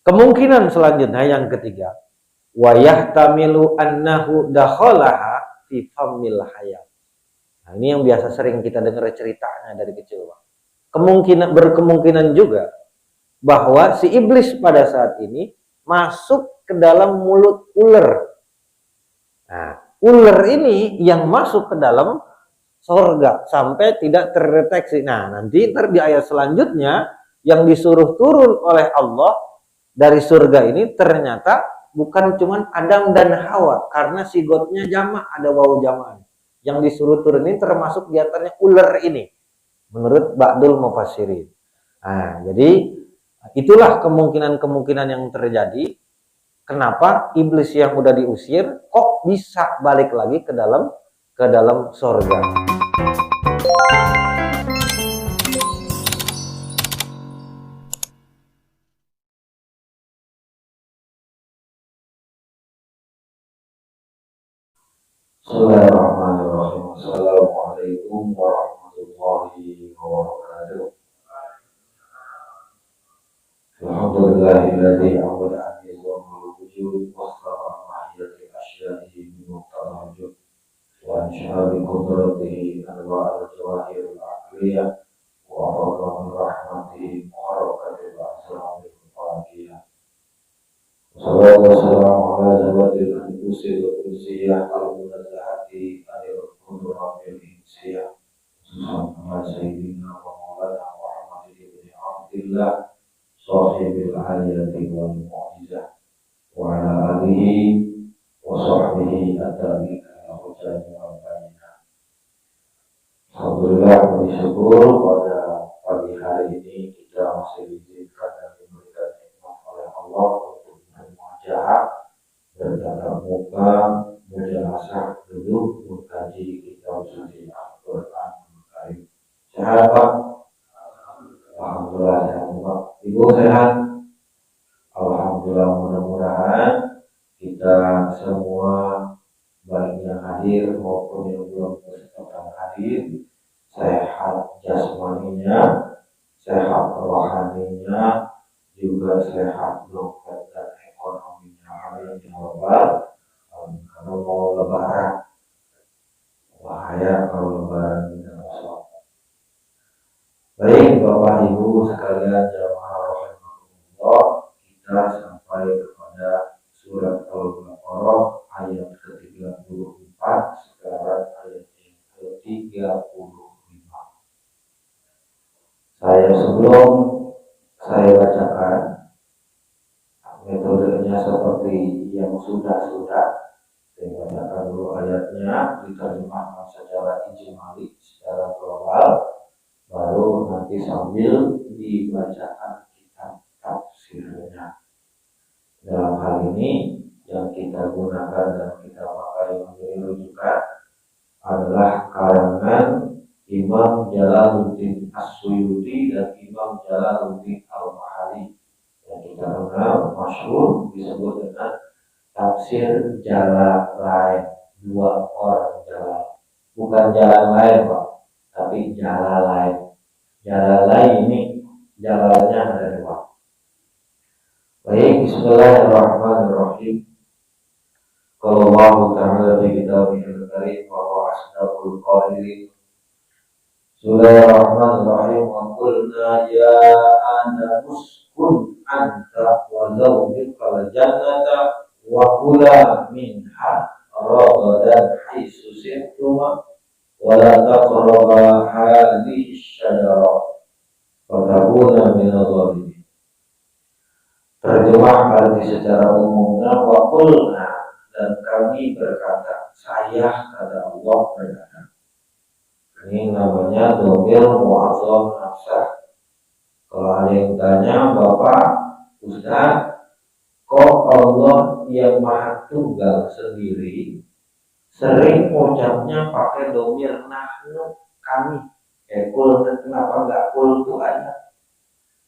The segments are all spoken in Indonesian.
Kemungkinan selanjutnya yang ketiga, wa yahtamilu annahu dakhalaha fi famil hayat. Nah, ini yang biasa sering kita dengar ceritanya dari kecil, Bang. Berkemungkinan juga bahwa si iblis pada saat ini masuk ke dalam mulut ular. Nah, ular ini yang masuk ke dalam surga sampai tidak terdeteksi. Nah, nanti di ayat selanjutnya yang disuruh turun oleh Allah dari surga ini ternyata bukan cuma Adam dan Hawa, karena sigotnya jamak, ada wawu jamak. Yang disuruh turun ini termasuk diantaranya ular ini, menurut Ba'dul Mufassirin. Nah, jadi itulah kemungkinan-kemungkinan yang terjadi. Kenapa iblis yang udah diusir kok bisa balik lagi ke dalam surga? Bismillahirrahmanirrahim. Assalamualaikum warahmatullahi wabarakatuh. Alhamdulillahilladzi awwala an yazwamul wujud wa khalaqa mahiyatil asya'i min muqtadal wujud wa ansha'a bi qudratihi anwa'al jawahiril aqliyah wa fadlan rahmatihi muharrakatil asraril faqiyah. Wassalatu wassalamu ala zawatil anfusil qudsiyah al-munazzahati anil quduratil insiyah Muhammad Sayyidina wa Maulana Muhammad ibn Abdillah sahibil hayati wal mu'jizah wa ala alihi wa sahbihi at-tabi'ina hujjah wa bayyinah. Alhamdulillah, bersyukur pada pagi hari ini kita masih diizinkan dan diberikan nikmat oleh Allah untuk bermujahadah dan tatap muka, mujalasah, duduk, mengkaji kitab suci Al-Quran Al-Karim. Sehat Pak? Alhamdulillah sehat Pak. Ibu sehat? Alhamdulillah, mudah-mudahan kita semua baik yang hadir maupun yang belum berkesempatan hadir sehat jasmaninya, sehat rohaninya, juga sehat dompet dan ekonominya. Amin ya rabbal alamin. Karena mau lebaran, bahaya kalau lebaran tidak masuk. Baik Bapak Ibu sekalian jamaah rahimahumullah, kita sampai kepada surat Al-Baqarah ayat ke-34, sekarang ayat yang ke-35. Sebelum saya bacakan, metodenya seperti yang sudah-sudah. Saya bacakan dulu ayatnya, diterjemahkan secara ijmali, secara global, baru nanti sambil dibacakan kitab tafsirnya. Dalam hal ini yang kita gunakan dan kita pakai menjadi rujukan adalah karangan Imam Jalaluddin As-Suyuti dan Imam Jalaluddin Al-Mahali yang kita kenal masyhur disebut dengan tafsir Jalalain, dua orang jalan, bukan jalan lain Pak, tapi Jalalain. Jalalain ini jalannya ada dua. Baik, bismillahirrahmanirrahim. Qala Allah Ta'ala fi kitabihil karim wa huwa asdaqul qailin. Bismillahirrahmanirrahim. Wa qulna ya Adam uskun anta wa zawjukal jannata wa kula minha ragadan haitsu shi'tuma wa la taqraba hadhihi asy-syajarah fatakuna minadh dhalimin. Terjemah arti secara umumnya, wa qulna, dan kami berkata, saya kata Allah berkata. Ini namanya dhamir mu'azzam nafsah. Kalau ada yang tanya, Bapak Ustaz, kok Allah yang maha tunggal sendiri sering ucapnya pakai dhamir nahnu, kami, kul, kenapa enggak kul itu aja?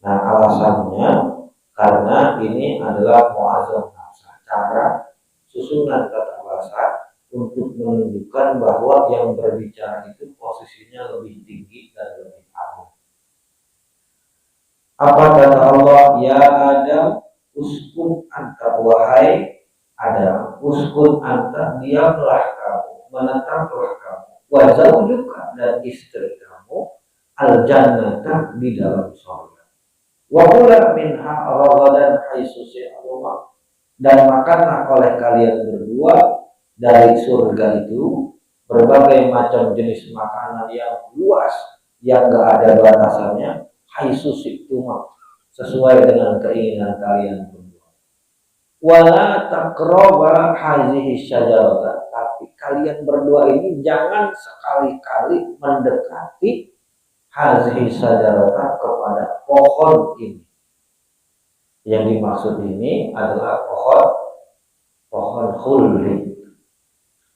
Nah alasannya karena ini adalah mu'azzam nafsah, cara susunan kata bahasa untuk menunjukkan bahwa yang berbicara itu posisinya lebih tinggi dan lebih agung. Apa kata Allah? Ya Adam, uskun anta wahai Adam, uskun anta diamlah kamu, menetaplah kamu, wa zaujuka dan istri kamu, al jannata di dalam surga. Wa kula minha ragadan haitsu syi'tuma, dan makanlah oleh kalian berdua dari surga itu berbagai macam jenis makanan yang luas yang gak ada batasannya, haitsu syi'tuma, sesuai dengan keinginan kalian berdua. Wala taqraba hazihi syajarata, tapi kalian berdua ini jangan sekali-kali mendekati hazihi syajarata kepada pohon ini. Yang dimaksud ini adalah pohon khuldi.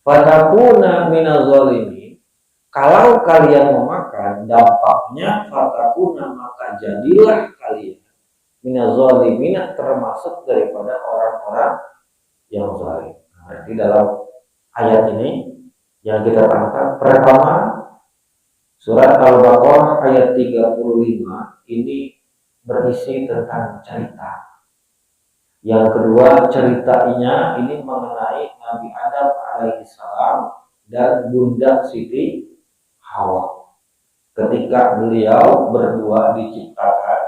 Fatakuna minaz zalimin, kalau kalian memakan dampaknya fatakuna, maka jadilah kalian minaz zalimin, termasuk daripada orang-orang yang zalim. Nah, di dalam ayat ini yang kita tangkap, pertama surat Al-Baqarah ayat 35 ini berisi tentang cerita. Yang kedua, ceritanya ini mengenai Nabi Adam alaihissalam dan Bunda Siti Hawa. Ketika beliau berdua diciptakan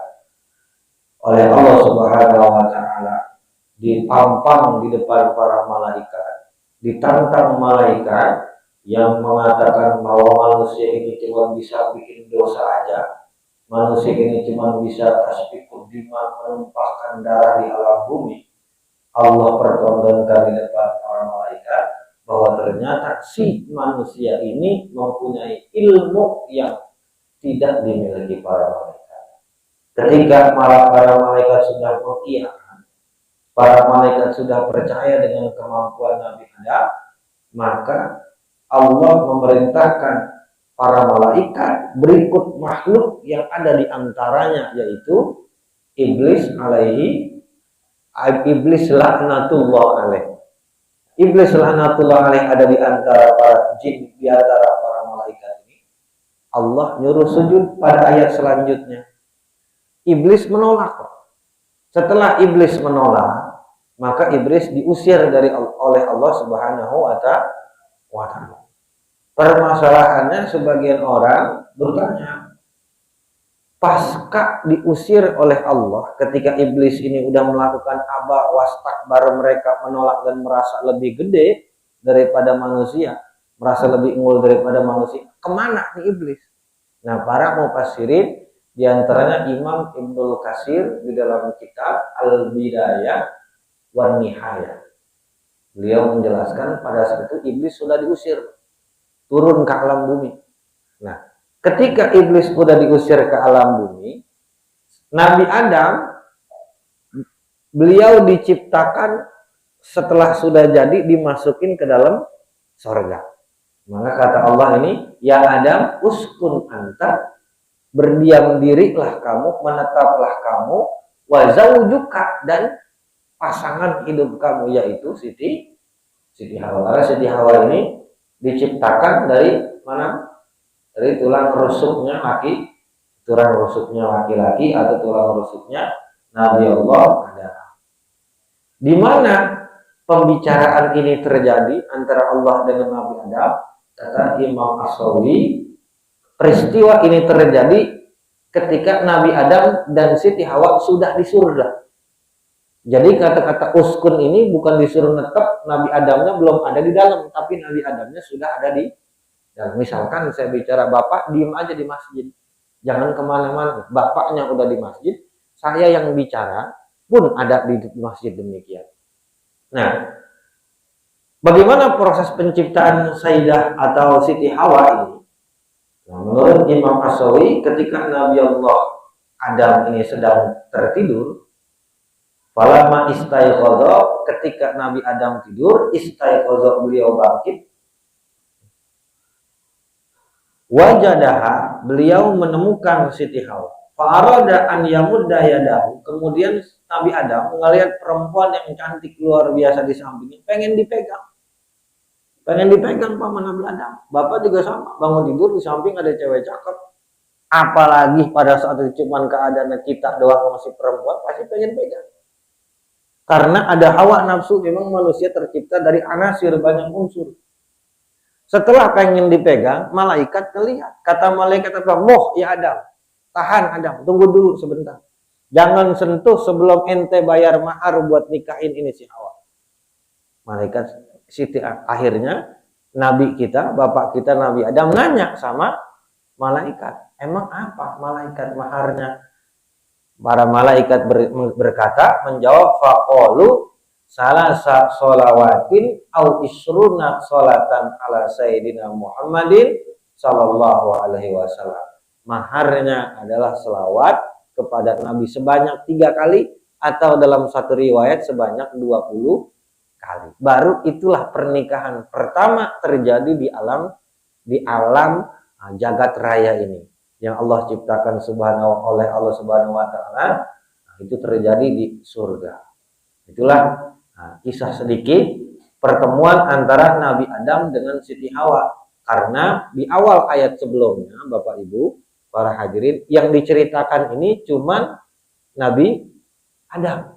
oleh Allah Subhanahu wa taala, ditampang di depan para malaikat, ditantang malaikat yang mengatakan bahwa manusia ini cuma bisa bikin dosa aja. Manusia ini cuma bisa tasbihul dima, menumpahkan darah di alam bumi. Allah pertontonkan di depan para malaikat bahwa ternyata si manusia ini mempunyai ilmu yang tidak dimiliki para malaikat. Ketika para malaikat sudah mengiyakan, para malaikat sudah percaya dengan kemampuan Nabi Adam, maka Allah memerintahkan para malaikat berikut makhluk yang ada di antaranya, yaitu iblis laknatullah alaih. Iblis laknatullah alaih ada di antara para jin, di antara para malaikat ini. Allah nyuruh sujud pada ayat selanjutnya. Iblis menolak. Setelah iblis menolak, maka iblis diusir oleh Allah Subhanahu wa taala. Permasalahannya sebagian orang bertanya, pasca diusir oleh Allah, ketika iblis ini udah melakukan aba wastakbar, mereka menolak dan merasa lebih gede daripada manusia, merasa lebih unggul daripada manusia, kemana nih iblis? Nah, para mufassirin, diantaranya Imam Ibnu Katsir di dalam kitab Al-Bidayah wan Nihayah, beliau menjelaskan pada saat itu iblis sudah diusir turun ke alam bumi. Nah, ketika iblis sudah diusir ke alam bumi, Nabi Adam, beliau diciptakan setelah sudah jadi dimasukin ke dalam surga. Maka kata Allah ini, ya Adam uskun anta, berdiam dirilah kamu, menetaplah kamu, wa zaujuka, dan pasangan hidup kamu, yaitu Siti Hawa. Karena Siti Hawa ini diciptakan dari mana? Dari tulang rusuknya laki-laki atau tulang rusuknya Nabi Allah Adam. Di mana pembicaraan ini terjadi antara Allah dengan Nabi Adam? Kata Imam As-Sawi, peristiwa ini terjadi ketika Nabi Adam dan Siti Hawa sudah di surga. Jadi kata-kata uskun ini bukan disuruh netep, Nabi Adamnya belum ada di dalam, tapi Nabi Adamnya sudah ada di dalam. Misalkan saya bicara, Bapak diem aja di masjid, jangan kemana-mana, Bapaknya udah di masjid, saya yang bicara pun ada di masjid, demikian. Nah, bagaimana proses penciptaan Sayyidah atau Siti Hawa ini? Nah, menurut Imam As-Sawi, ketika Nabi Allah Adam ini sedang tertidur, falamma istaiqadha, ketika Nabi Adam tidur, istaiqadha, beliau bangkit, wajadaha, beliau menemukan Siti Hawa, fa'arada an yamudda yadahu, kemudian Nabi Adam melihat perempuan yang cantik luar biasa di sampingnya, pengen dipegang paman Nabi Adam. Bapak juga sama, bangun tidur di samping ada cewek cakep, apalagi pada saat itu cuma keadaan kita doang masih perempuan, pasti pengen pegang. Karena ada hawa nafsu, memang manusia tercipta dari anasir, banyak unsur. Setelah pengen dipegang, malaikat ngelihat. Kata malaikat apa? Moh ya Adam. Tahan Adam, tunggu dulu sebentar. Jangan sentuh sebelum ente bayar mahar buat nikahin ini si Hawa. Malaikat Siti akhirnya Nabi kita, bapak kita Nabi Adam nanya sama malaikat. Emang apa malaikat maharnya? Para malaikat berkata, menjawab faqalu salasa sholawatin au isruna sholatan ala sayyidina Muhammadin sallallahu alaihi wasallam. Maharnya adalah selawat kepada Nabi sebanyak 3 kali atau dalam satu riwayat sebanyak 20 kali. Baru itulah pernikahan pertama terjadi di alam jagat raya ini yang Allah ciptakan oleh Allah Subhanahu wa taala. Itu terjadi di surga. Itulah kisah sedikit pertemuan antara Nabi Adam dengan Siti Hawa. Karena di awal ayat sebelumnya, Bapak Ibu, para hadirin, yang diceritakan ini cuman Nabi Adam.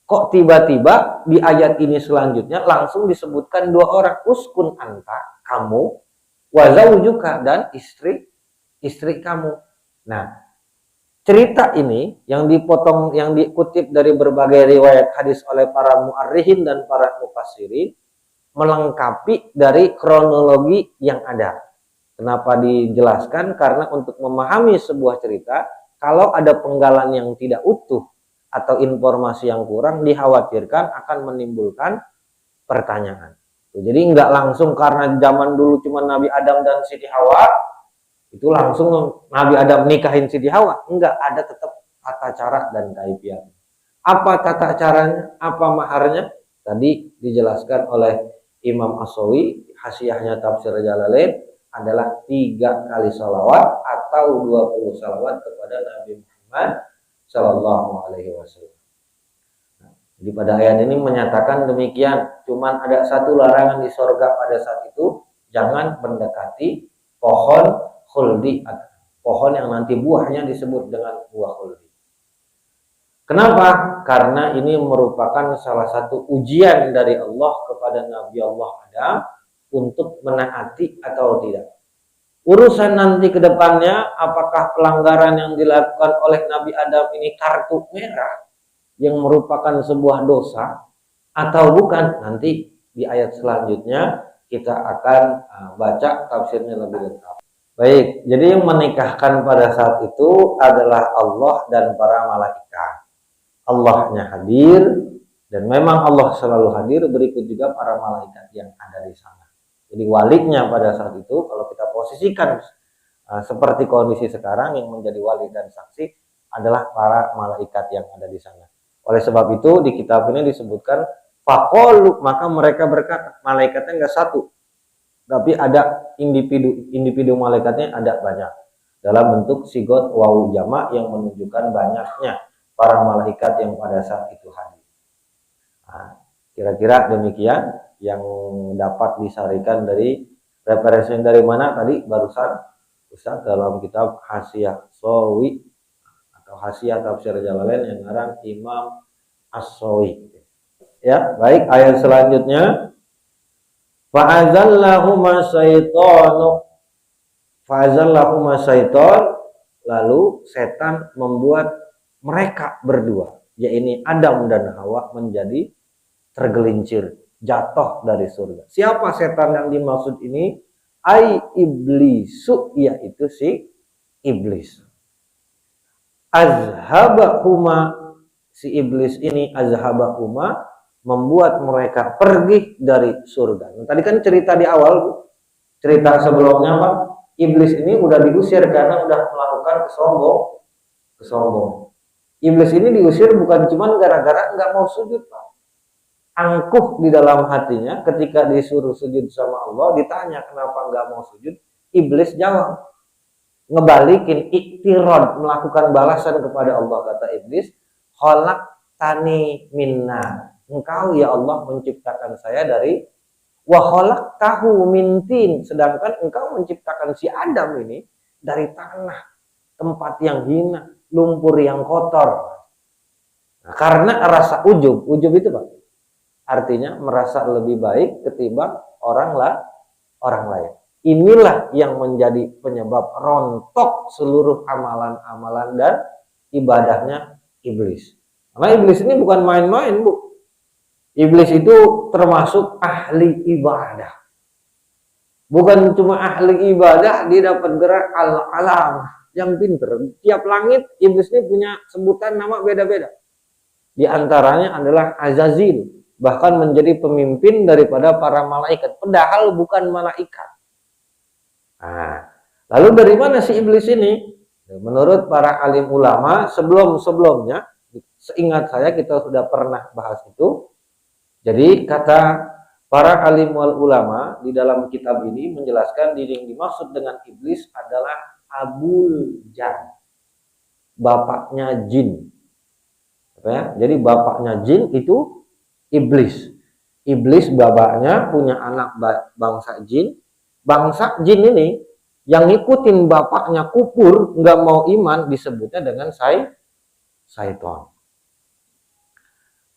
Kok tiba-tiba di ayat ini selanjutnya langsung disebutkan 2 orang, uskun anta, kamu, wa zaujuka, dan istri kamu. Nah, cerita ini yang dipotong, yang dikutip dari berbagai riwayat hadis oleh para mu'arrikhin dan para mufassirin, melengkapi dari kronologi yang ada. Kenapa dijelaskan? Karena untuk memahami sebuah cerita, kalau ada penggalan yang tidak utuh atau informasi yang kurang, dikhawatirkan akan menimbulkan pertanyaan. Jadi nggak langsung karena zaman dulu cuma Nabi Adam dan Siti Hawa, itu langsung Nabi Adam nikahin Siti Hawa. Enggak, ada tetap tata cara dan kaifiat. Apa tata caranya? Apa maharnya? Tadi dijelaskan oleh Imam As-Sawi, hasyiahnya tafsir Jalalain, adalah 3 kali salawat atau 20 salawat kepada Nabi Muhammad Sallallahu Alaihi Wasallam. Jadi pada ayat ini menyatakan demikian. Cuman ada satu larangan di sorga pada saat itu, jangan mendekati pohon khuldi, pohon yang nanti buahnya disebut dengan buah khuldi. Kenapa? Karena ini merupakan salah satu ujian dari Allah kepada Nabi Allah Adam untuk menaati atau tidak. Urusan nanti ke depannya, apakah pelanggaran yang dilakukan oleh Nabi Adam ini kartu merah yang merupakan sebuah dosa atau bukan, nanti di ayat selanjutnya kita akan baca tafsirnya lebih lengkap. Baik, jadi yang menikahkan pada saat itu adalah Allah dan para malaikat. Allahnya hadir, dan memang Allah selalu hadir, berikut juga para malaikat yang ada di sana. Jadi walinya pada saat itu, kalau kita posisikan seperti kondisi sekarang, yang menjadi wali dan saksi adalah para malaikat yang ada di sana. Oleh sebab itu di kitab ini disebutkan faqalu, maka mereka berkata, malaikatnya enggak satu, tapi ada individu malaikatnya ada banyak dalam bentuk sigot wawu jamak yang menunjukkan banyaknya para malaikat yang pada saat itu hadir. Nah, kira-kira demikian yang dapat disarikan dari referensi dari mana tadi barusan Ustaz dalam kitab Hasyiah Sawi atau Hasyiah Tafsir Jalalain yang ngarang Imam As-Sawi. Ya, baik, ayat selanjutnya fa'azallahuma syaitan, lalu setan membuat mereka berdua, yaitu Adam dan Hawa, menjadi tergelincir, jatuh dari surga. Siapa setan yang dimaksud ini? Ai iblisu, yaitu si iblis. Azhabahuma, si iblis ini azhabahuma, membuat mereka pergi dari surga. Nah, tadi kan cerita di awal, cerita sebelumnya Pak, iblis ini udah diusir karena udah melakukan kesombong. Iblis ini diusir bukan cuma gara-gara nggak mau sujud Pak. Angkuh di dalam hatinya ketika disuruh sujud sama Allah, ditanya kenapa nggak mau sujud, iblis jawab, ngebalikin, iktirad, melakukan balasan kepada Allah. Kata iblis, khalaqtani minna, engkau ya Allah menciptakan saya dari wa khalaqtahu min tin, sedangkan engkau menciptakan si Adam ini dari tanah, tempat yang hina, lumpur yang kotor. Nah, karena rasa ujub itu Pak, artinya merasa lebih baik ketimbang orang lain. Inilah yang menjadi penyebab rontok seluruh amalan-amalan dan ibadahnya iblis. Karena iblis ini bukan main-main, Bu. Iblis itu termasuk ahli ibadah. Bukan cuma ahli ibadah, dia dapat gerak al-alam yang pinter. Tiap langit iblis ini punya sebutan nama beda-beda. Di antaranya adalah Azazil, bahkan menjadi pemimpin daripada para malaikat, padahal bukan malaikat. Nah, lalu dari mana si iblis ini? Menurut para alim ulama, sebelumnya, seingat saya kita sudah pernah bahas itu. Jadi kata para alim ulama di dalam kitab ini menjelaskan yang dimaksud dengan iblis adalah Abul Jan, bapaknya jin. Ya? Jadi bapaknya jin itu iblis. Iblis bapaknya punya anak bangsa jin. Bangsa jin ini yang ngikutin bapaknya kufur, nggak mau iman, disebutnya dengan syaitan.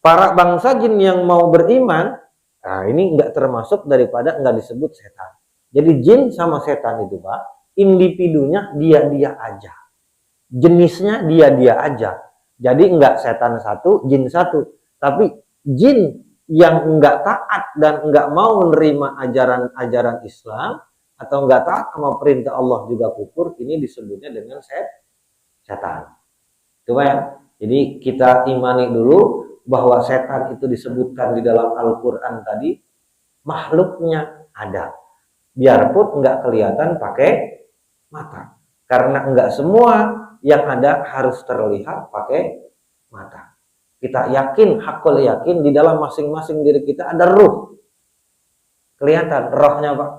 Para bangsa jin yang mau beriman, nah ini nggak termasuk daripada nggak disebut setan. Jadi jin sama setan itu Pak, individunya dia aja, jenisnya dia aja. Jadi nggak setan satu, jin satu. Tapi jin yang nggak taat dan nggak mau menerima ajaran Islam atau nggak taat sama perintah Allah juga kufur, ini disebutnya dengan setan. Coba ya. Jadi kita imani dulu bahwa setan itu disebutkan di dalam Al-Quran tadi makhluknya ada, biarpun nggak kelihatan pakai mata, karena nggak semua yang ada harus terlihat pakai mata. Kita yakin, hakul yakin di dalam masing-masing diri kita ada ruh. Kelihatan rohnya Pak.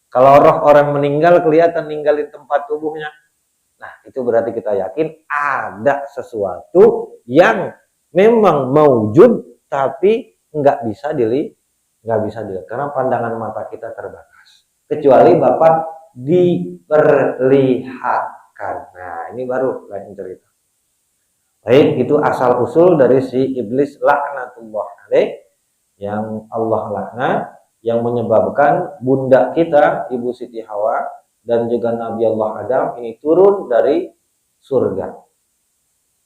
Kalau roh orang meninggal kelihatan ninggalin tempat tubuhnya. Nah itu berarti kita yakin ada sesuatu yang memang maujud tapi nggak bisa dilihat karena pandangan mata kita terbatas. Kecuali Bapak diperlihatkan. Nah ini baru lain cerita. Baik, itu asal usul dari si iblis laknatullah alaih, yang Allah laknat, yang menyebabkan bunda kita Ibu Siti Hawa dan juga Nabi Allah Adam ini turun dari surga.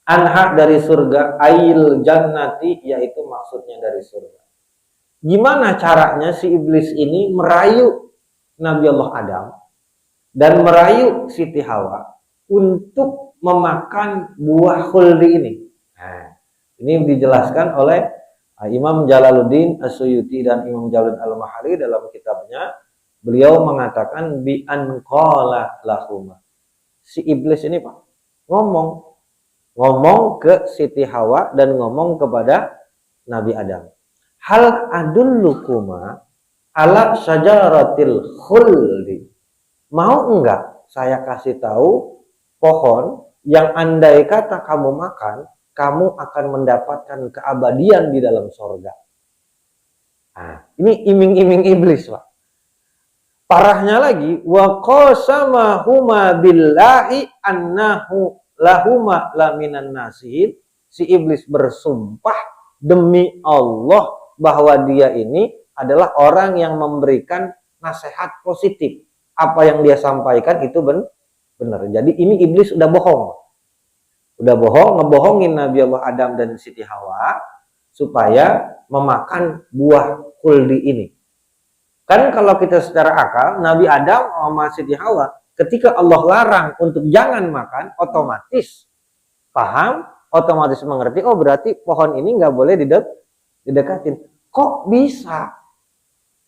Anha dari surga, ail jannati, yaitu maksudnya dari surga. Gimana caranya si iblis ini merayu Nabi Allah Adam dan merayu Siti Hawa untuk memakan buah khuldi ini? Nah, ini dijelaskan oleh Imam Jalaluddin As-Suyuti dan Imam Jalal Al-Mahari dalam kitabnya. Beliau mengatakan bi an qala lahuma. Si iblis ini Pak ngomong ke Siti Hawa dan ngomong kepada Nabi Adam. Hal adullukuma ala syajaratil khuldi. Mau enggak saya kasih tahu pohon yang andai kata kamu makan, kamu akan mendapatkan keabadian di dalam sorga. Nah, ini iming-iming iblis Pak. Parahnya lagi, wa qasamahuma billahi annahu lahuma laminan nasihin. Si iblis bersumpah demi Allah bahwa dia ini adalah orang yang memberikan nasihat positif. Apa yang dia sampaikan itu benar. Jadi ini iblis udah bohong. Ngebohongin Nabi Allah Adam dan Siti Hawa supaya memakan buah khuldi ini. Kan kalau kita secara akal, Nabi Adam sama Siti Hawa ketika Allah larang untuk jangan makan, otomatis paham, otomatis mengerti, oh berarti pohon ini nggak boleh didekatin. Kok bisa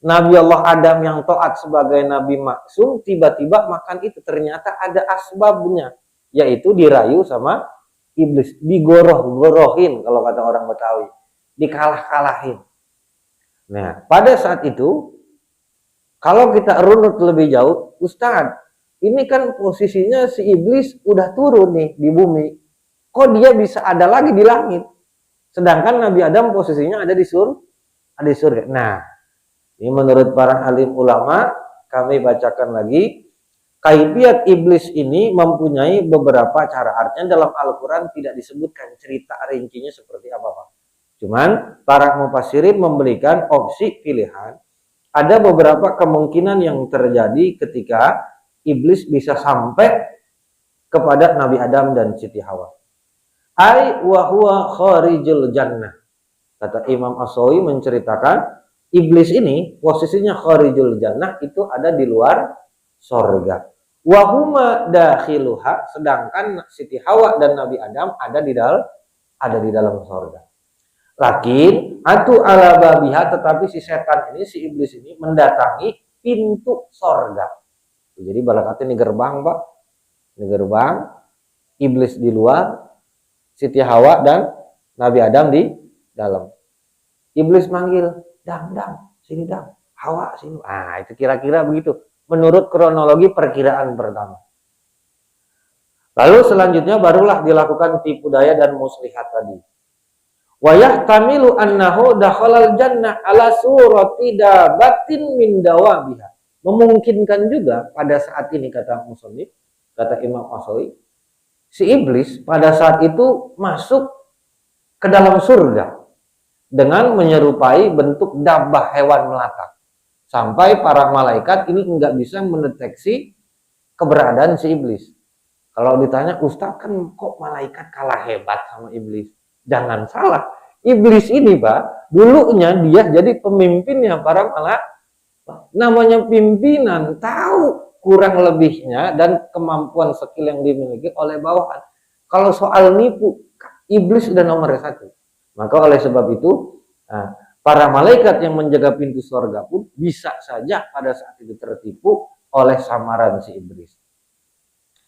Nabi Allah Adam yang taat sebagai Nabi maksum tiba-tiba makan itu? Ternyata ada asbabnya, yaitu dirayu sama iblis, digoroh-gorohin kalau kata orang Betawi, dikalah-kalahin. Nah, pada saat itu kalau kita runut lebih jauh, Ustadz, ini kan posisinya si iblis udah turun nih di bumi. Kok dia bisa ada lagi di langit? Sedangkan Nabi Adam posisinya ada di surga. Nah, ini menurut para alim ulama, kami bacakan lagi. Kaifiat iblis ini mempunyai beberapa cara. Artinya dalam Al-Quran tidak disebutkan cerita rincinya seperti apa, Pak. Cuman para mufassirin memberikan opsi pilihan. Ada beberapa kemungkinan yang terjadi ketika iblis bisa sampai kepada Nabi Adam dan Siti Hawa. Ai wa huwa kharijul jannah. Kata Imam As-Sawi menceritakan iblis ini posisinya kharijul jannah, itu ada di luar sorga. Wahuma dakhiluha, sedangkan Siti Hawa dan Nabi Adam ada di dalam sorga. Lakin atu ala babiha, tetapi si setan ini, si iblis ini mendatangi pintu sorga. Jadi balakatnya ini gerbang, Pak. Ini gerbang, iblis di luar, Siti Hawa dan Nabi Adam di dalam. Iblis manggil, dang, sini dang, Hawa sini. Ah, itu kira-kira begitu. Menurut kronologi perkiraan pertama. Lalu selanjutnya barulah dilakukan tipu daya dan muslihat tadi. Wa yahtamilu annahu dakhalal jannah ala surati dabatin min dawabiha. Memungkinkan juga pada saat ini, kata musannif, kata Imam As-Sawi, si iblis pada saat itu masuk ke dalam surga dengan menyerupai bentuk dabah hewan melata. Sampai para malaikat ini nggak bisa mendeteksi keberadaan si iblis. Kalau ditanya, Ustaz kan kok malaikat kalah hebat sama iblis? Jangan salah. Iblis ini, Pak, dulunya dia jadi pemimpinnya para malaikat. Namanya pimpinan, tahu kurang lebihnya dan kemampuan skill yang dimiliki oleh bawahan. Kalau soal nipu, iblis sudah nomor 1. Maka oleh sebab itu, para malaikat yang menjaga pintu surga pun bisa saja pada saat itu tertipu oleh samaran si iblis.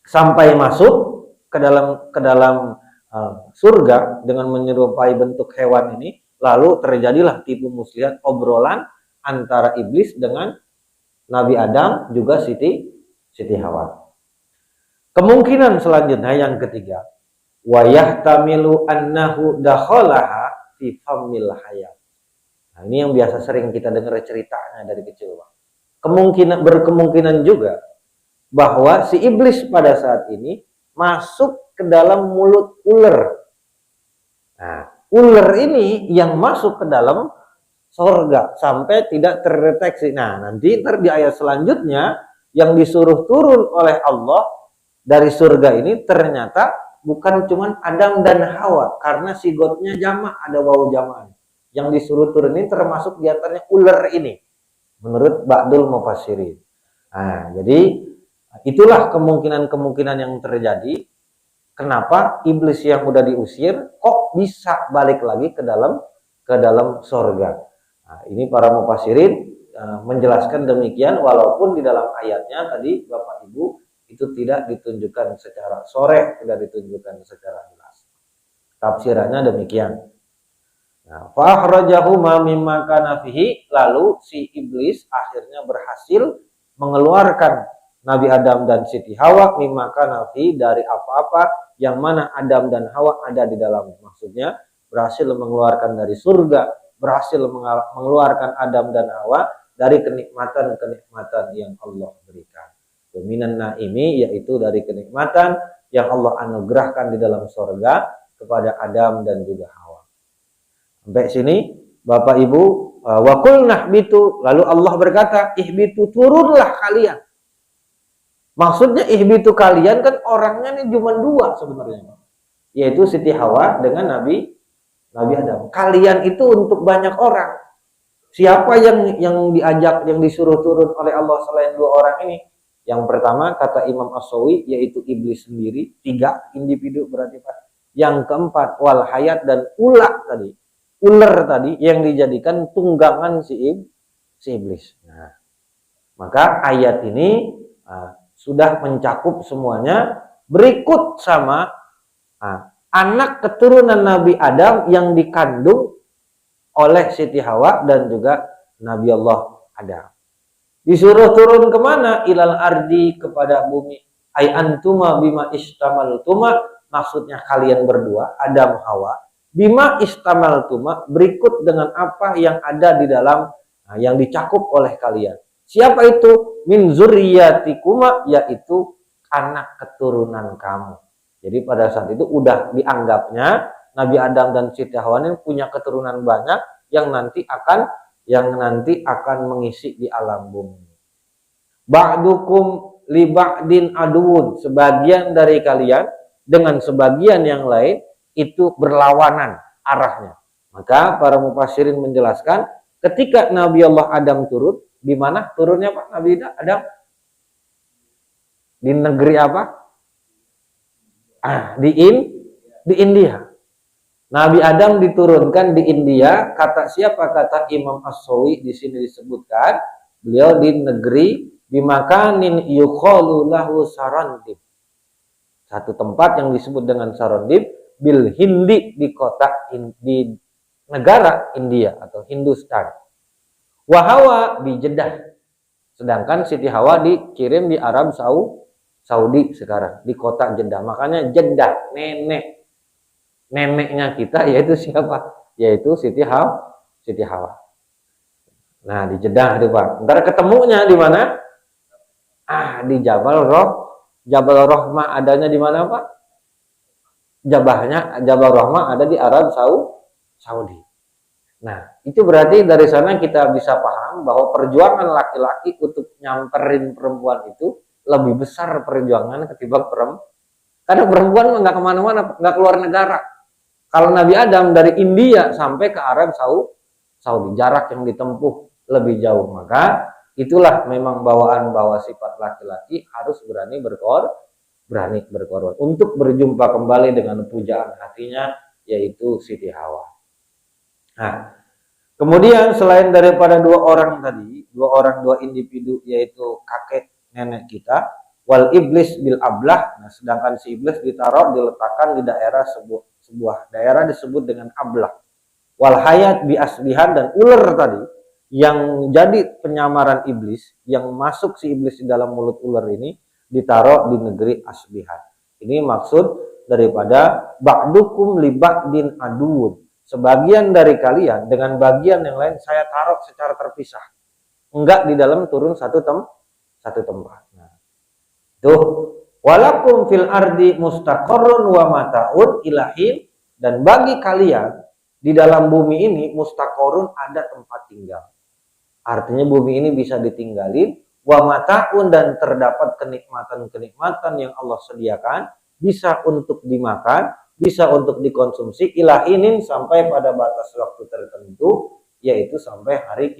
Sampai masuk ke dalam surga dengan menyerupai bentuk hewan ini, lalu terjadilah tipu muslihat, obrolan antara iblis dengan Nabi Adam juga Siti Hawa. Kemungkinan selanjutnya yang ketiga, wa yahtamilu annahu dakhalaha fi famil hayat. Nah, ini yang biasa sering kita dengar ceritanya dari kecil, Pak. Berkemungkinan juga bahwa si iblis pada saat ini masuk ke dalam mulut ular. Nah, ular ini yang masuk ke dalam sorga sampai tidak terdeteksi. Nah, nanti di ayat selanjutnya yang disuruh turun oleh Allah dari surga ini ternyata bukan cuma Adam dan Hawa, karena sigotnya jamak, ada wawu jamak. Yang disuruh turun ini termasuk diantaranya ular ini, menurut Ba'dul Mufassirin. Nah, jadi itulah kemungkinan-kemungkinan yang terjadi. Kenapa iblis yang udah diusir kok bisa balik lagi ke dalam sorga? Nah, ini para mufassirin menjelaskan demikian, walaupun di dalam ayatnya tadi Bapak Ibu itu tidak ditunjukkan secara sore, tidak ditunjukkan secara jelas. Tafsirannya demikian. Nah, fa'akhrajahu ma mimma kana fihi, lalu si iblis akhirnya berhasil mengeluarkan Nabi Adam dan Siti Hawa mimma kana fihi, dari apa-apa yang mana Adam dan Hawa ada di dalamnya. Maksudnya berhasil mengeluarkan dari surga, berhasil mengeluarkan Adam dan Hawa dari kenikmatan-kenikmatan yang Allah berikan. Minan naimi, yaitu dari kenikmatan yang Allah anugerahkan di dalam surga kepada Adam dan juga Hawa. Sampai sini Bapak Ibu, wa qulna ihbitu, lalu Allah berkata, ihbitu, turunlah kalian. Maksudnya ihbitu kalian kan orangnya ini cuma 2 sebenarnya, yaitu Siti Hawa dengan Nabi Adam. Kalian itu untuk banyak orang. Siapa yang diajak, yang disuruh turun oleh Allah selain 2 orang ini? Yang pertama kata Imam As-Sawi yaitu iblis sendiri, 3 individu berarti, Pak. Yang keempat wal hayat, dan ular tadi yang dijadikan tunggangan si iblis. Nah, maka ayat ini sudah mencakup semuanya, berikut sama anak keturunan Nabi Adam yang dikandung oleh Siti Hawa dan juga Nabi Allah Adam. Disuruh turun kemana? Ilal ardi, kepada bumi. Ay antuma bima istamaltuma, maksudnya kalian berdua, Adam Hawa. Bima istamaltuma, berikut dengan apa yang ada di dalam, yang dicakup oleh kalian. Siapa itu? Min zurriyatikuma, yaitu anak keturunan kamu. Jadi pada saat itu udah dianggapnya Nabi Adam dan Siti Hawa ini punya keturunan banyak yang nanti akan mengisi di alam bumi. Ba'dukum li ba'din aduun, sebagian dari kalian dengan sebagian yang lain itu berlawanan arahnya. Maka para mufassirin menjelaskan ketika Nabi Allah Adam turun, di mana turunnya Pak Nabi Adam? Di negeri apa? Di India. Nabi Adam diturunkan di India. Kata siapa? Kata Imam As-Sawi di sini disebutkan, beliau di negeri bimakanin yuqalu lahu Sarandib. Satu tempat yang disebut dengan Sarandib bil Hindi, di kota di negara India atau Hindustan. Wahawa di Jeddah. Sedangkan Siti Hawa dikirim di Arab Saudi sekarang, di kota Jeddah. Makanya Jeddah, neneknya kita yaitu siapa? Yaitu Siti Hawa. Nah, di Jeddah itu Pak. Ntar ketemunya di mana? Di Jabal Rahmah adanya di mana Pak? Jabal Rahmah ada di Arab Saudi. Nah, itu berarti dari sana kita bisa paham bahwa perjuangan laki-laki untuk nyamperin perempuan itu lebih besar perjuangan ketimbang perempuan. Karena perempuan nggak kemana-mana, nggak keluar negara. Kalau Nabi Adam dari India sampai ke Arab Saudi, jarak yang ditempuh lebih jauh. Maka itulah memang bawaan sifat laki-laki harus berani berkorban untuk berjumpa kembali dengan pujaan hatinya, yaitu Siti Hawa. Nah, kemudian selain daripada dua individu, yaitu kakek nenek kita, wal iblis bil ablah. Nah, sedangkan si iblis diletakkan di daerah sebuah daerah disebut dengan ablah. Wal hayat bi asbihan, dan ular tadi yang jadi penyamaran iblis, yang masuk si iblis di dalam mulut ular ini ditaruh di negeri Asbihan. Ini maksud daripada ba'dukum li ba'din aduun. Sebagian dari kalian dengan bagian yang lain saya taruh secara terpisah. Enggak di dalam turun satu tempat. Nah, itu walakum fil ardi mustaqarrun wa mata'un ilahin, dan bagi kalian di dalam bumi ini mustaqarrun, ada tempat tinggal. Artinya bumi ini bisa ditinggalin, wa mata'un, dan terdapat kenikmatan-kenikmatan yang Allah sediakan, bisa untuk dimakan, bisa untuk dikonsumsi, ilahinin, sampai pada batas waktu tertentu, yaitu sampai hari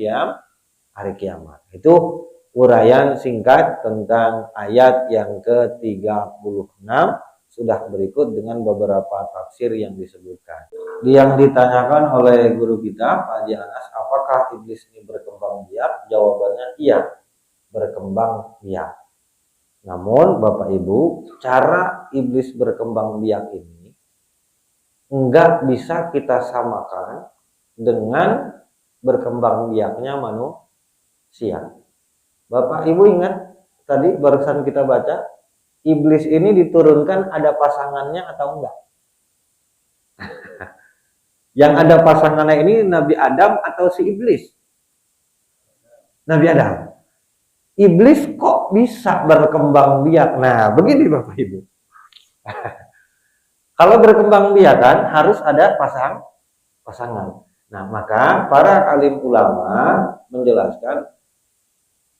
kiamat. Itu uraian singkat tentang ayat yang ke-36, sudah berikut dengan beberapa tafsir yang disebutkan. Yang ditanyakan oleh guru kita, Pak Haji Anas, apakah iblis ini berkembang biak? Jawabannya iya, berkembang biak. Namun Bapak Ibu, cara iblis berkembang biak ini enggak bisa kita samakan dengan berkembang biaknya manusia. Bapak Ibu ingat tadi barusan kita baca, iblis ini diturunkan ada pasangannya atau enggak? Yang ada pasangannya ini Nabi Adam atau si iblis? Nabi Adam. Iblis kok bisa berkembang biak? Nah, begini Bapak Ibu. Kalau berkembang biak kan harus ada pasangan. Nah, maka para alim ulama menjelaskan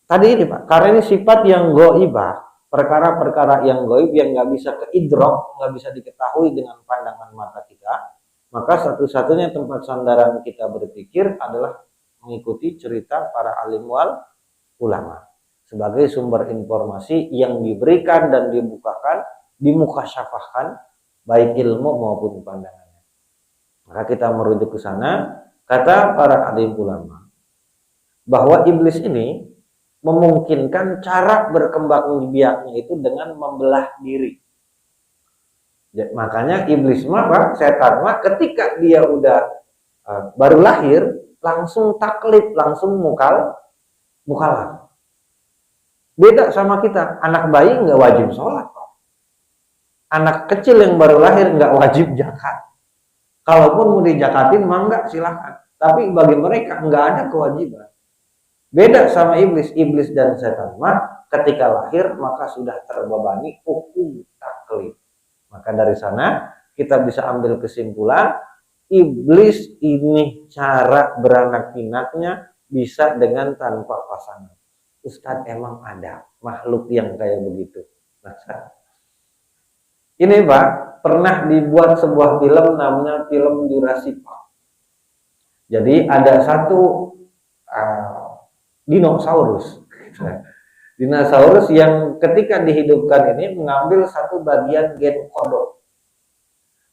tadi ini Pak, karena ini sifat yang goibah, perkara-perkara yang goib yang nggak bisa keidrok, nggak bisa diketahui dengan pandangan mata kita, maka satu-satunya tempat sandaran kita berpikir adalah mengikuti cerita para alim ulama sebagai sumber informasi yang diberikan dan dimukasyafahkan, baik ilmu maupun pandangannya. Maka kita merujuk ke sana. Kata para alim ulama bahwa iblis ini memungkinkan cara berkembang biaknya itu dengan membelah diri. Jadi, makanya iblis mah, setan mah, ketika dia udah baru lahir langsung taklid, langsung mukalaf. Beda sama kita, anak bayi nggak wajib sholat. Anak kecil yang baru lahir nggak wajib zakat. Kalaupun mau dijakatin mah nggak, silahkan. Tapi bagi mereka nggak ada kewajiban. Beda sama iblis. Iblis dan setan mah ketika lahir maka sudah terbebani hukum taklif. Maka dari sana kita bisa ambil kesimpulan iblis ini cara beranak pinaknya bisa dengan tanpa pasangan. Ustadz, emang ada makhluk yang kayak begitu? Nah, ini Pak, pernah dibuat sebuah film namanya film Jurassic Park. Jadi ada satu dinosaurus. Dinosaurus yang ketika dihidupkan ini mengambil satu bagian gen kodok.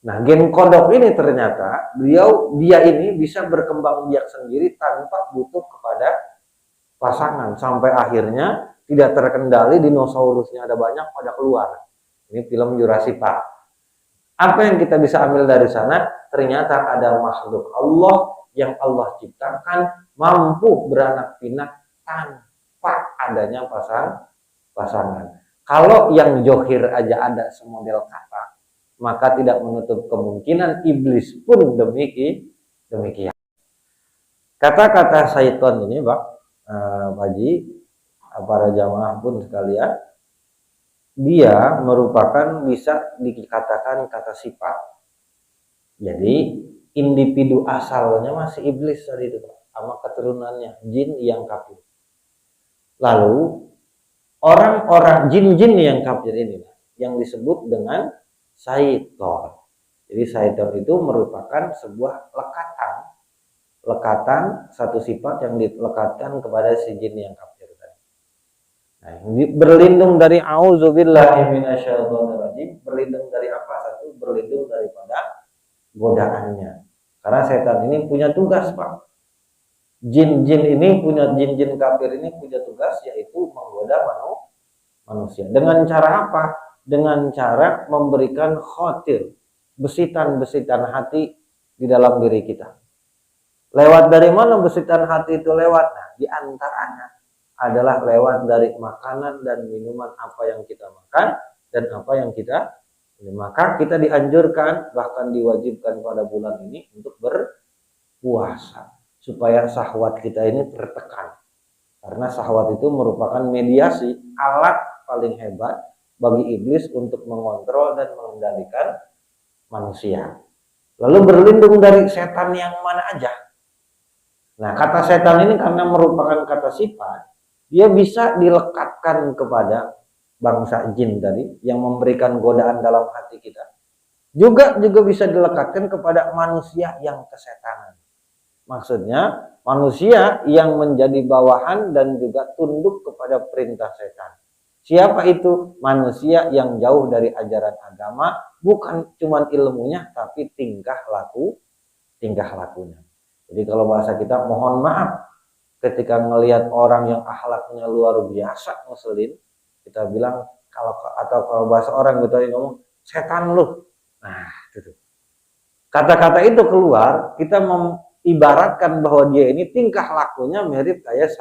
Nah, gen kodok ini ternyata dia ini bisa berkembang biak sendiri tanpa butuh kepada pasangan sampai akhirnya tidak terkendali, dinosaurusnya ada banyak pada keluar. Ini film Jurassic Park. Apa yang kita bisa ambil dari sana? Ternyata ada makhluk Allah yang Allah ciptakan mampu beranak pinak tanpa adanya pasangan. Kalau yang johir aja ada semodel kata, maka tidak menutup kemungkinan iblis pun demikian. Kata-kata syaitan ini, Pak Haji, para jamaah pun sekalian, dia merupakan bisa dikatakan kata sifat. Jadi individu asalnya masih iblis tadi itu, Pak, sama keturunannya jin yang kafir. Lalu orang-orang jin-jin yang kafir ini yang disebut dengan syaitan. Jadi syaitan itu merupakan sebuah lekatan satu sifat yang dilekatkan kepada si jin yang kafir tadi. Nah, berlindung dari auzubillahi minasyaitonirrajim, berlindung dari apa? Satu, berlindung daripada godaannya. Karena setan ini punya tugas, Pak. Jin-jin kafir ini punya tugas yaitu menggoda manusia. Dengan cara apa? Dengan cara memberikan khotir, besitan-besitan hati di dalam diri kita. Lewat dari mana besitan hati itu lewat? Nah, di antaranya adalah lewat dari makanan dan minuman apa yang kita makan dan apa yang kita minum. Maka kita dianjurkan, bahkan diwajibkan pada bulan ini untuk berpuasa supaya syahwat kita ini tertekan. Karena syahwat itu merupakan mediasi, alat paling hebat bagi iblis untuk mengontrol dan mengendalikan manusia. Lalu berlindung dari setan yang mana aja? Nah, kata setan ini karena merupakan kata sifat, dia bisa dilekatkan kepada bangsa jin tadi yang memberikan godaan dalam hati kita. Juga bisa dilekatkan kepada manusia yang kesetanan. Maksudnya manusia yang menjadi bawahan dan juga tunduk kepada perintah setan. Siapa itu? Manusia yang jauh dari ajaran agama, bukan cuma ilmunya tapi tingkah lakunya. Jadi kalau bahasa kita, mohon maaf ketika ngelihat orang yang akhlaknya luar biasa ngeselin, kita bilang kalau bahasa orang gitu ngomong setan lu. Nah, itu. Kata-kata itu keluar, kita ibaratkan bahwa dia ini tingkah lakunya mirip kayak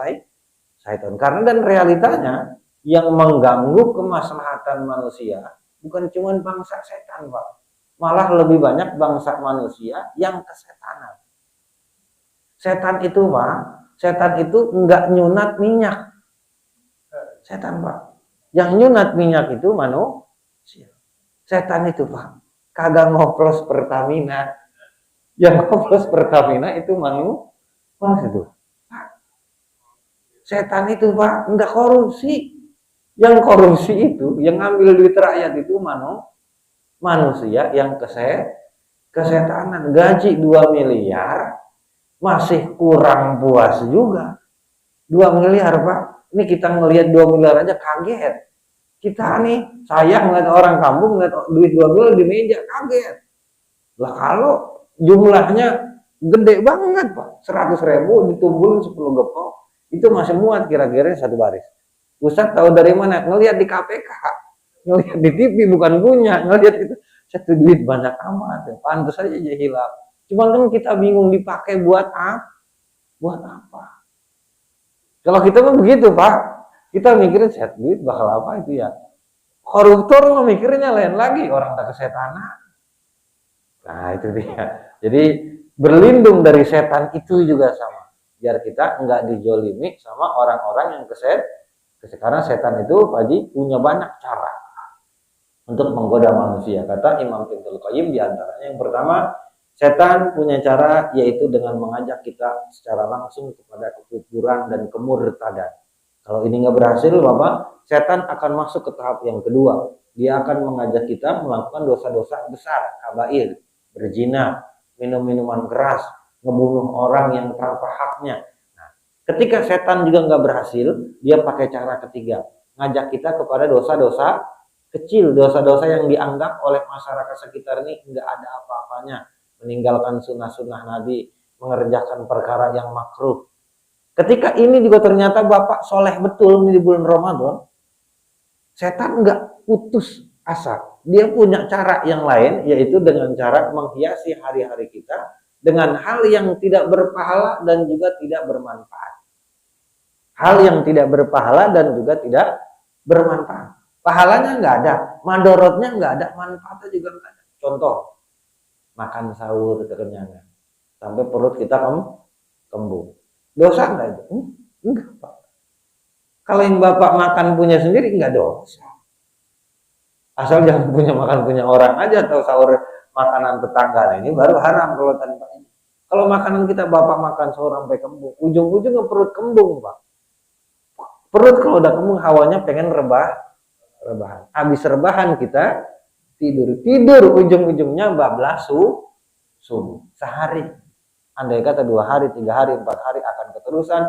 syaitan. Karena dan realitanya yang mengganggu kemaslahatan manusia bukan cuma bangsa setan, Pak. Malah lebih banyak bangsa manusia yang kesetanan. Setan itu, Pak, setan itu enggak nyunat minyak. Setan, Pak. Yang nyunat minyak itu manusia. Setan itu, Pak, kagak ngoplos Pertamina. Yang ngoplos Pertamina itu manusia itu. Setan itu, Pak, enggak korupsi. Yang korupsi itu, yang ngambil duit rakyat itu manusia yang kesetanan. Gaji 2 miliar masih kurang puas juga. 2 miliar, Pak. Ini kita ngelihat 2 miliar aja kaget. Kita nih, saya ngeliat orang kampung ngeliat duit 2 miliar di meja kaget. Lah kalau jumlahnya gede banget, Pak. 100.000 ditumbulin 10 gepok, itu masih muat kira-kira 1 baris. Ustadz tahu dari mana? Ngelihat di KPK, ngelihat di TV, bukan punya, ngelihat itu. Satu duit banyak amat, ya. Pantas aja hilap. Cuma kan kita bingung dipakai buat apa? Buat apa? Kalau kita mah begitu, Pak. Kita mikirin set duit bakal apa itu ya. Koruptor mah mikirnya lain lagi, orang tak kesetanan. Nah, itu dia. Jadi berlindung dari setan itu juga sama. biar kita nggak dijolimi sama orang-orang yang karena setan itu Pak Haji punya banyak cara untuk menggoda manusia. Kata Imam Ibnul Qayyim diantaranya yang pertama, setan punya cara yaitu dengan mengajak kita secara langsung kepada kekufuran dan kemurtadan. Kalau ini nggak berhasil, Bapak, setan akan masuk ke tahap yang kedua. Dia akan mengajak kita melakukan dosa-dosa besar, kabair, berzina, minum minuman keras, ngebunuh orang yang tanpa haknya. Nah, ketika setan juga nggak berhasil, dia pakai cara ketiga, ngajak kita kepada dosa-dosa kecil, dosa-dosa yang dianggap oleh masyarakat sekitar ini nggak ada apa-apanya, meninggalkan sunnah-sunnah Nabi, mengerjakan perkara yang makruh. Ketika ini juga ternyata Bapak soleh betul di bulan Ramadan, setan nggak putus asa. Dia punya cara yang lain, yaitu dengan cara menghiasi hari-hari kita dengan hal yang tidak berpahala dan juga tidak bermanfaat. Hal yang tidak berpahala dan juga tidak bermanfaat. Pahalanya nggak ada, madorotnya nggak ada, manfaatnya juga nggak ada. Contoh, makan sahur kekenyangan, sampai perut kita kembung. Dosa nggak itu? Enggak, Pak. Kalau yang Bapak makan punya sendiri nggak dosa. Asal jangan makan punya orang aja atau sahur makanan tetangga. Nah, ini baru haram kalau tanpa ini. Kalau makanan kita Bapak makan sahur sampai kembung, ujung-ujungnya perut kembung, Pak. Perut kalau udah kembung hawanya pengen rebahan. Habis rebahan kita tidur ujung-ujungnya bablas subuh sehari. Andai kata 2 hari, 3 hari, 4 hari akan keterusan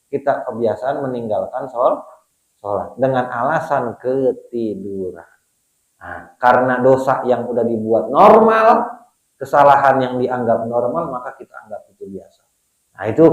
kita kebiasaan meninggalkan sholat dengan alasan ketiduran. Nah, karena dosa yang udah dibuat normal, kesalahan yang dianggap normal, maka kita anggap itu biasa. Nah itu,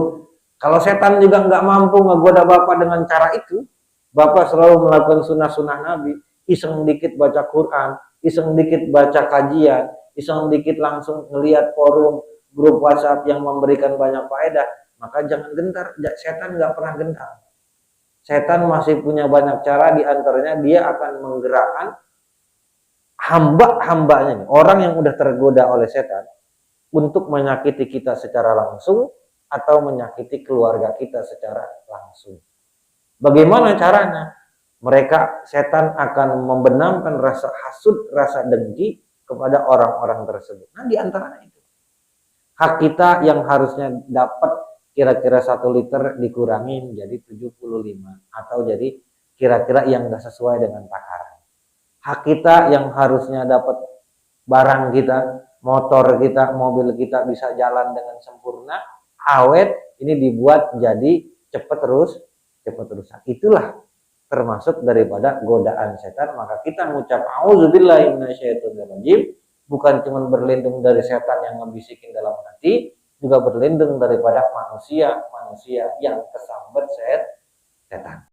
kalau setan juga nggak mampu ngegoda Bapak dengan cara itu, Bapak selalu melakukan sunnah-sunnah Nabi, iseng dikit baca Quran, iseng dikit baca kajian, iseng dikit langsung ngelihat forum, grup WhatsApp yang memberikan banyak faedah, maka jangan gentar. Setan nggak pernah gentar. Setan masih punya banyak cara, diantaranya dia akan menggerakkan hamba-hambanya, orang yang udah tergoda oleh setan, untuk menyakiti kita secara langsung atau menyakiti keluarga kita secara langsung. Bagaimana caranya? Setan akan membenamkan rasa hasud, rasa dengki kepada orang-orang tersebut. Nah, diantaranya itu. Hak kita yang harusnya dapat kira-kira 1 liter dikurangi menjadi 75 atau jadi kira-kira yang nggak sesuai dengan takaran. Hak kita yang harusnya dapat barang kita, motor kita, mobil kita bisa jalan dengan sempurna, awet, ini dibuat jadi cepat terusan. Itulah termasuk daripada godaan setan. Maka kita mengucap auzubillahi minasyaitonirrajim, bukan cuma berlindung dari setan yang ngebisikin dalam hati, juga berlindung daripada manusia yang kesambat setan.